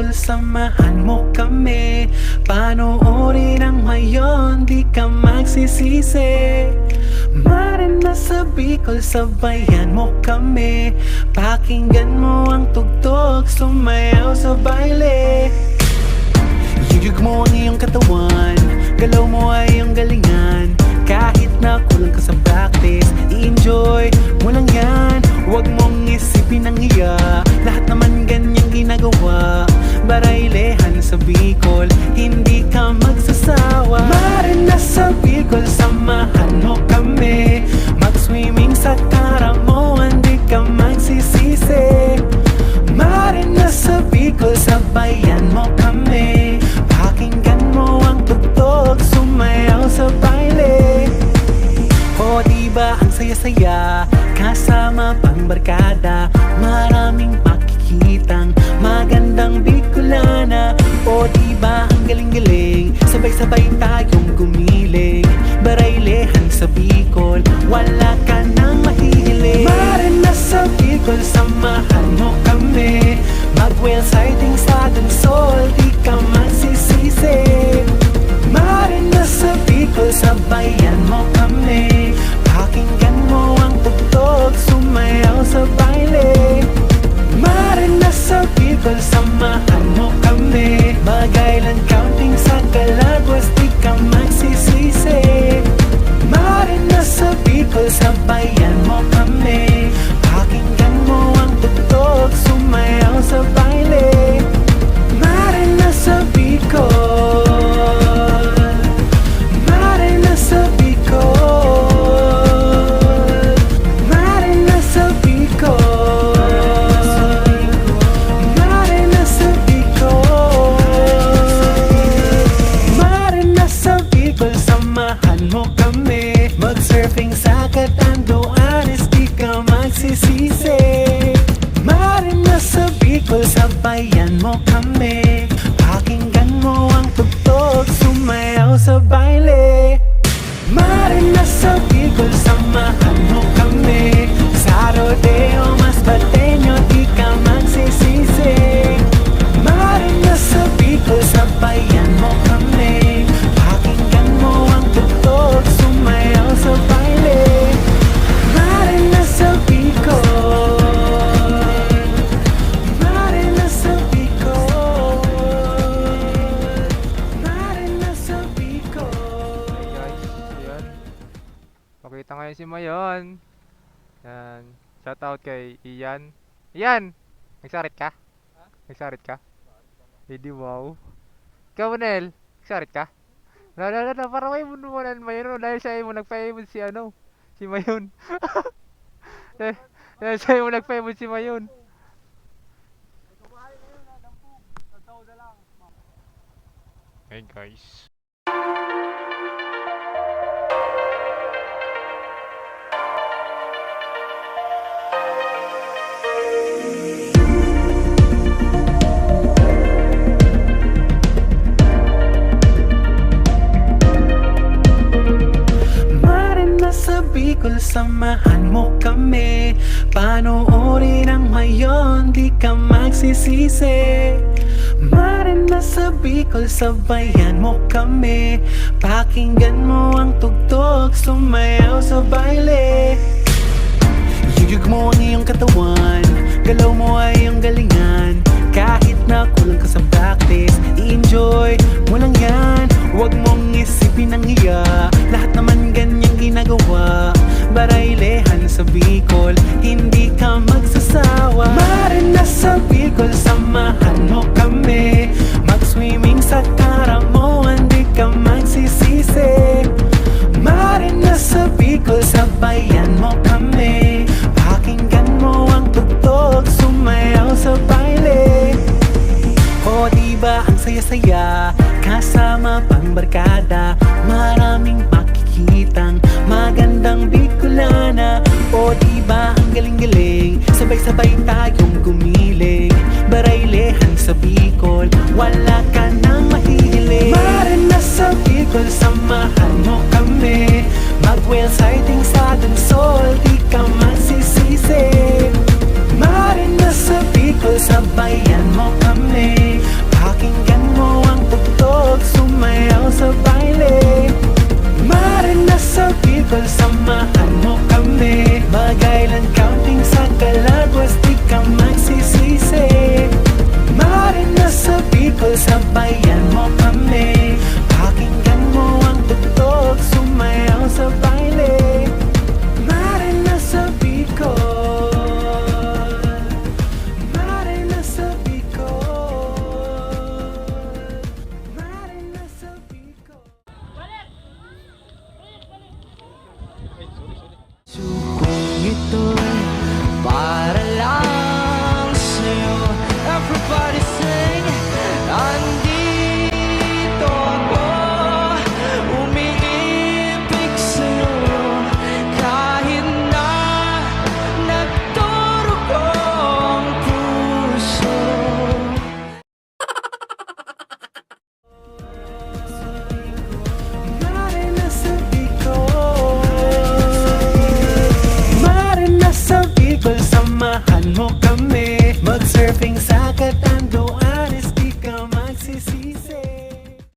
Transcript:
Bicol, samahan mo kami. Panoorin ang mayon, di ka magsisisi. Marina sa Bicol, sabayan mo kami. Pakinggan mo ang tugtog, sumayaw sa baile. Yuyug mo ang iyong katawan, galaw mo ay iyong galingan. Kahit na kulang ka sa practice, i-enjoy mo lang yan. Huwag mong isipin ang iya, lahat naman ganyang ginagawa. Barailehan sa Bicol, hindi ka magsasawa. Marina sa Bicol, samahan mo kami. Mag-swimming sa Taramo, hindi ka magsisisi. Marina sa Bicol, sabayan mo kami. Pakinggan mo ang tugtog, sumayaw sa baile. O diba ang saya-saya, kasama pang barkada. Maraming makikitang magandang Bicolana. O diba ang galing-galing, sabay-sabay tayong gumiling. Barailehan sa Bicol, wala ka nang mahihiling. Marina sa Bicol, samahan mo kami. Mag-whale sighting sa Dansol, di ka magsisisi. Marina sa Bicol, sabayan mo kami. Pakinggan mo ang tugtog, sumayaw sa baile. Marina sa Bicol, samahan mo kami. Mag-island counting sa Galagos, di ka magsisisi. Marina sa Bicol, sabayan mo kami. Pakinggan mo ang tugtog, sumayaw sa baile. Marina sa Bicol, Marina sa Bicol, Marina sa Bicol, Marina sa Bicol, Marina sa Bicol, samahan mo kami. Mag-surfing sa Catanduanes, di ka magsisisi. Marina sa Bicol, sabayan mo kami. Pakinggan mo ang tugtog, sumayaw sa baile. Marina sa Bicol, samahan mo kami. Sa rodeo mas bateño, di ka magsisisi. Marina sa Bicol, sabayan mo kami. Pakinggan mo ang tugtog, sumayaw sa baile. Marina sa Bicol, Marina sa Bicol, Marina sa Bicol. Guys, ayan. Pakita ngayon si Mayon. Yan. Shoutout kay Ian. Ian! Nagsarit ka? Nagsarit ka? Hindi, wow. Ikaw, Nel, nagsarit ka? Wala, para may bunuan Mayon. Dahil siya mo nagpa-emot si si Mayon. Dahil siya mo nagpa-emot si Mayon. Hey guys. Marina sa Bicol, samahan mo kami. Panoorin ang mayon, di ka magsisisi. Marina sa Bicol, sabayan mo kami. Pakinggan mo ang tugtog, sumayaw sa baile. Yuyug mo ang iyong katawan, galaw mo ay iyong galingan. Kahit na kulang ka sa practice, i-enjoy mo lang yan. Huwag mong isipin ang iya, lahat naman ganyang ginagawa. Barailehan sa Bicol, hindi ka magsasawa. Marina sa Bicol, samahan mo kami. Mag-swimming sa Taramo, hindi ka magsisisi. Marina sa Bicol, sabayan mo kami. Pakinggan mo ang tugtog, sumayaw sa baile. O diba ang saya-saya, kasama pang barkada. Maraming makikitang magandang Bicolana. O diba ang galing-galing, sabay-sabay tayong gumiling. Barailehan sa Bicol, wala ka nang mahihiling. Marina sa Bicol, samahan mo kami. Mag-whale sighting sa Dansol, di ka magsisisi. Marina sa Bicol, sabayan mo kami. mo